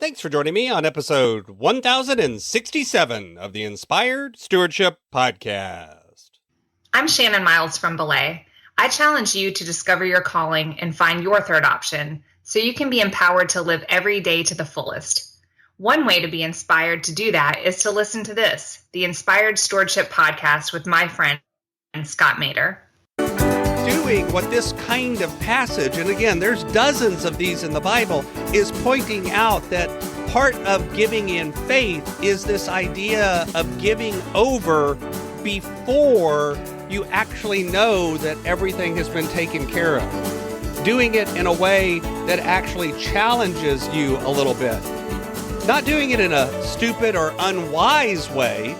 Thanks for joining me on episode 1067 of the Inspired Stewardship Podcast. I'm Shannon Miles from Belay. I challenge you to discover your calling and find your third option so you can be empowered to live every day to the fullest. One way to be inspired to do that is to listen to this, the Inspired Stewardship Podcast with my friend, Scott Mader. Doing what this kind of passage, and again, there's dozens of these in the Bible, is pointing out that part of giving in faith is this idea of giving over before you actually know that everything has been taken care of. Doing it in a way that actually challenges you a little bit. Not doing it in a stupid or unwise way.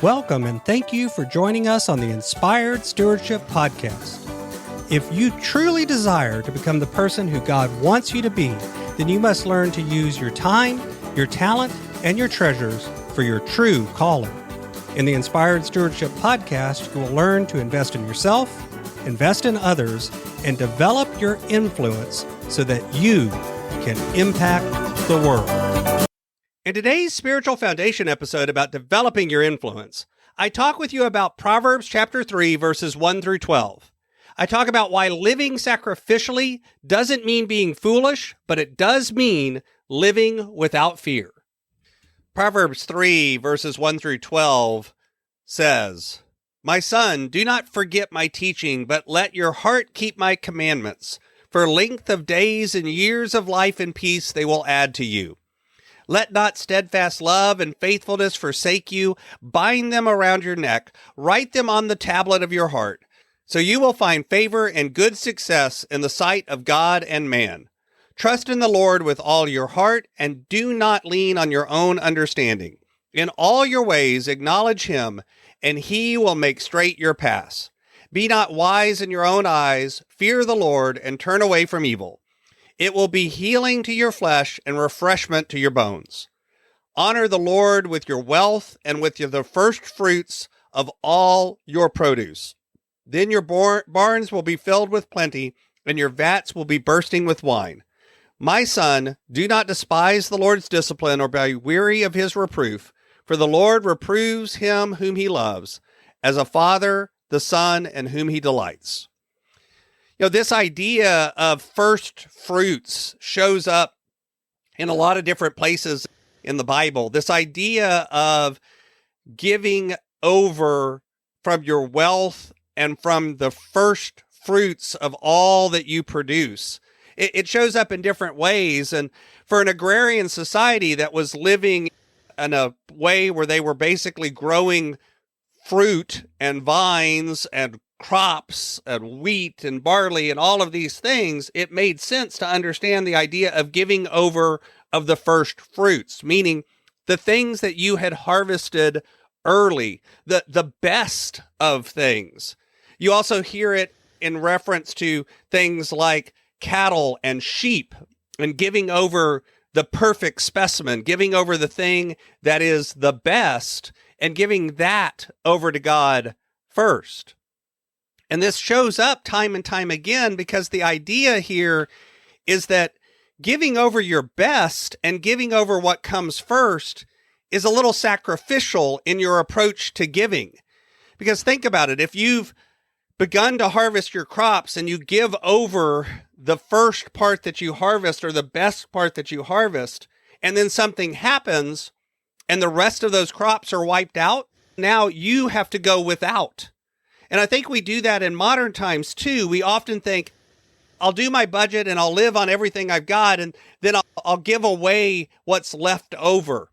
Welcome and thank you for joining us on the Inspired Stewardship Podcast. If you truly desire to become the person who God wants you to be, then you must learn to use your time, your talent, and your treasures for your true calling. In the Inspired Stewardship Podcast, you will learn to invest in yourself, invest in others, and develop your influence so that you can impact the world. In today's Spiritual Foundation episode about developing your influence, I talk with you about Proverbs chapter 3, verses 1 through 12. I talk about why living sacrificially doesn't mean being foolish, but it does mean living without fear. Proverbs 3, verses 1 through 12 says, "My son, do not forget my teaching, but let your heart keep my commandments. For length of days and years of life and peace they will add to you. Let not steadfast love and faithfulness forsake you. Bind them around your neck. Write them on the tablet of your heart. So you will find favor and good success in the sight of God and man. Trust in the Lord with all your heart, and do not lean on your own understanding. In all your ways acknowledge him, and he will make straight your paths. Be not wise in your own eyes. Fear the Lord, and turn away from evil. It will be healing to your flesh and refreshment to your bones. Honor the Lord with your wealth and with the first fruits of all your produce. Then your barns will be filled with plenty, and your vats will be bursting with wine. My son, do not despise the Lord's discipline or be weary of his reproof, for the Lord reproves him whom he loves, as a father the son in whom he delights." You know, this idea of first fruits shows up in a lot of different places in the Bible. This idea of giving over from your wealth and from the first fruits of all that you produce. It shows up in different ways. And for an agrarian society that was living in a way where they were basically growing fruit and vines and crops and wheat and barley and all of these things, it made sense to understand the idea of giving over of the first fruits, meaning the things that you had harvested early, the best of things. You also hear it in reference to things like cattle and sheep, and giving over the perfect specimen, giving over the thing that is the best, and giving that over to God first. And this shows up time and time again because the idea here is that giving over your best and giving over what comes first is a little sacrificial in your approach to giving. Because think about it, if you've begun to harvest your crops and you give over the first part that you harvest or the best part that you harvest, and then something happens and the rest of those crops are wiped out, now you have to go without. And I think we do that in modern times too. We often think, I'll do my budget and I'll live on everything I've got, and then I'll give away what's left over.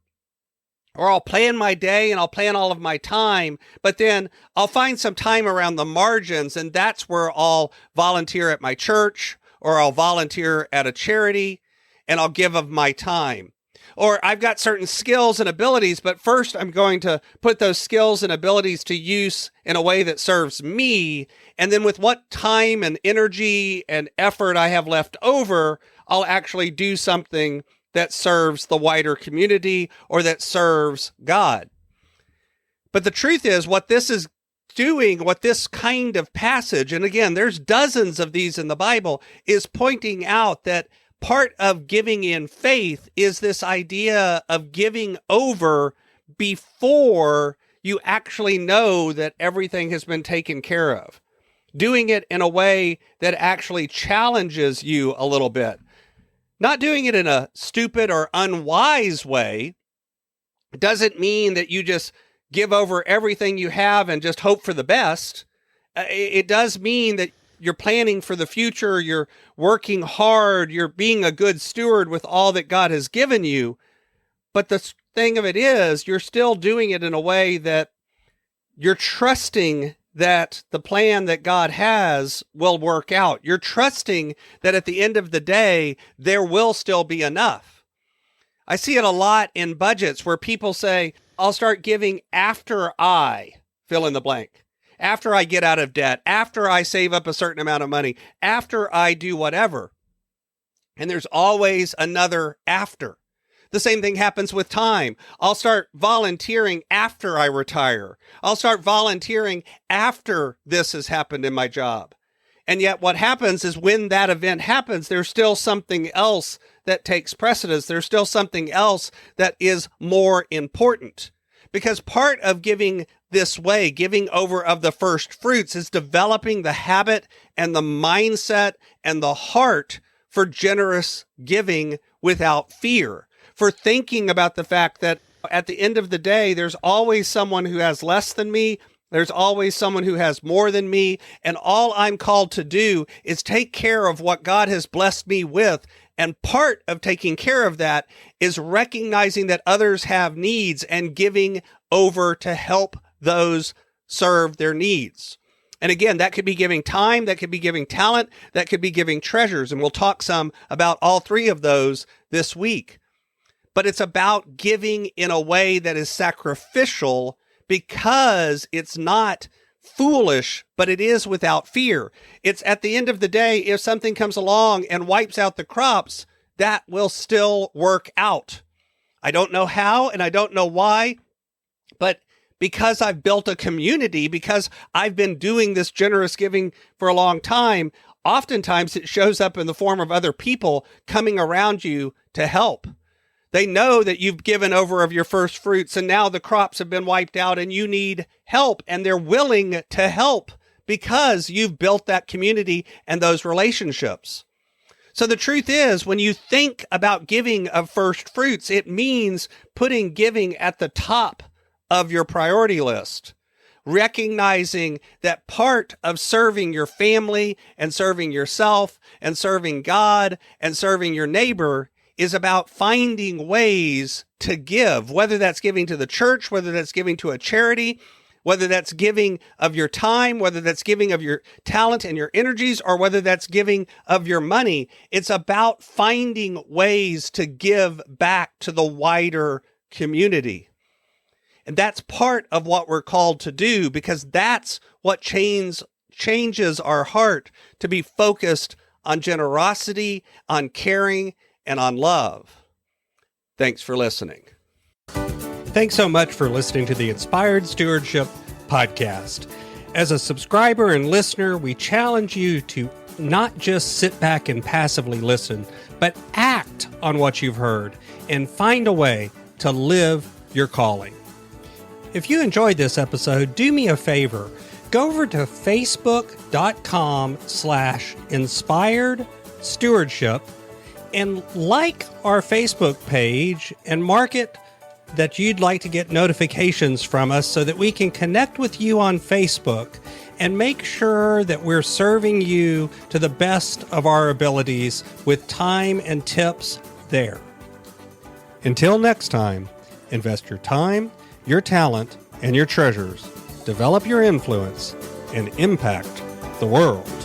Or I'll plan my day and I'll plan all of my time, but then I'll find some time around the margins, and that's where I'll volunteer at my church, or I'll volunteer at a charity, and I'll give of my time. Or I've got certain skills and abilities, but first I'm going to put those skills and abilities to use in a way that serves me. And then with what time and energy and effort I have left over, I'll actually do something that serves the wider community or that serves God. But the truth is, what this is doing, what this kind of passage, and again, there's dozens of these in the Bible, is pointing out that part of giving in faith is this idea of giving over before you actually know that everything has been taken care of. Doing it in a way that actually challenges you a little bit. Not doing it in a stupid or unwise way doesn't mean that you just give over everything you have and just hope for the best. It does mean that you're planning for the future, you're working hard, you're being a good steward with all that God has given you. But the thing of it is, you're still doing it in a way that you're trusting that the plan that God has will work out. You're trusting that at the end of the day, there will still be enough. I see it a lot in budgets where people say, I'll start giving after I fill in the blank. After I get out of debt, after I save up a certain amount of money, after I do whatever. And there's always another after. The same thing happens with time. I'll start volunteering after I retire. I'll start volunteering after this has happened in my job. And yet what happens is when that event happens, there's still something else that takes precedence. There's still something else that is more important. Because part of giving this way, giving over of the first fruits, is developing the habit and the mindset and the heart for generous giving without fear. For thinking about the fact that at the end of the day, there's always someone who has less than me. There's always someone who has more than me. And all I'm called to do is take care of what God has blessed me with. And part of taking care of that is recognizing that others have needs and giving over to help those serve their needs. And again, that could be giving time, that could be giving talent, that could be giving treasures. And we'll talk some about all three of those this week. But it's about giving in a way that is sacrificial because it's not foolish, but it is without fear. It's at the end of the day, if something comes along and wipes out the crops, that will still work out. I don't know how and I don't know why, but because I've built a community, because I've been doing this generous giving for a long time, oftentimes it shows up in the form of other people coming around you to help. They know that you've given over of your first fruits and now the crops have been wiped out and you need help, and they're willing to help because you've built that community and those relationships. So the truth is, when you think about giving of first fruits, it means putting giving at the top of your priority list, recognizing that part of serving your family and serving yourself and serving God and serving your neighbor is about finding ways to give, whether that's giving to the church, whether that's giving to a charity, whether that's giving of your time, whether that's giving of your talent and your energies, or whether that's giving of your money. It's about finding ways to give back to the wider community. And that's part of what we're called to do, because that's what changes our heart to be focused on generosity, on caring, and on love. Thanks for listening. Thanks so much for listening to the Inspired Stewardship podcast. As a subscriber and listener, we challenge you to not just sit back and passively listen, but act on what you've heard and find a way to live your calling. If you enjoyed this episode, do me a favor. Go over to facebook.com/inspired stewardship and like our Facebook page and mark it that you'd like to get notifications from us so that we can connect with you on Facebook and make sure that we're serving you to the best of our abilities with time and tips there. Until next time, invest your time, your talent, and your treasures. Develop your influence and impact the world.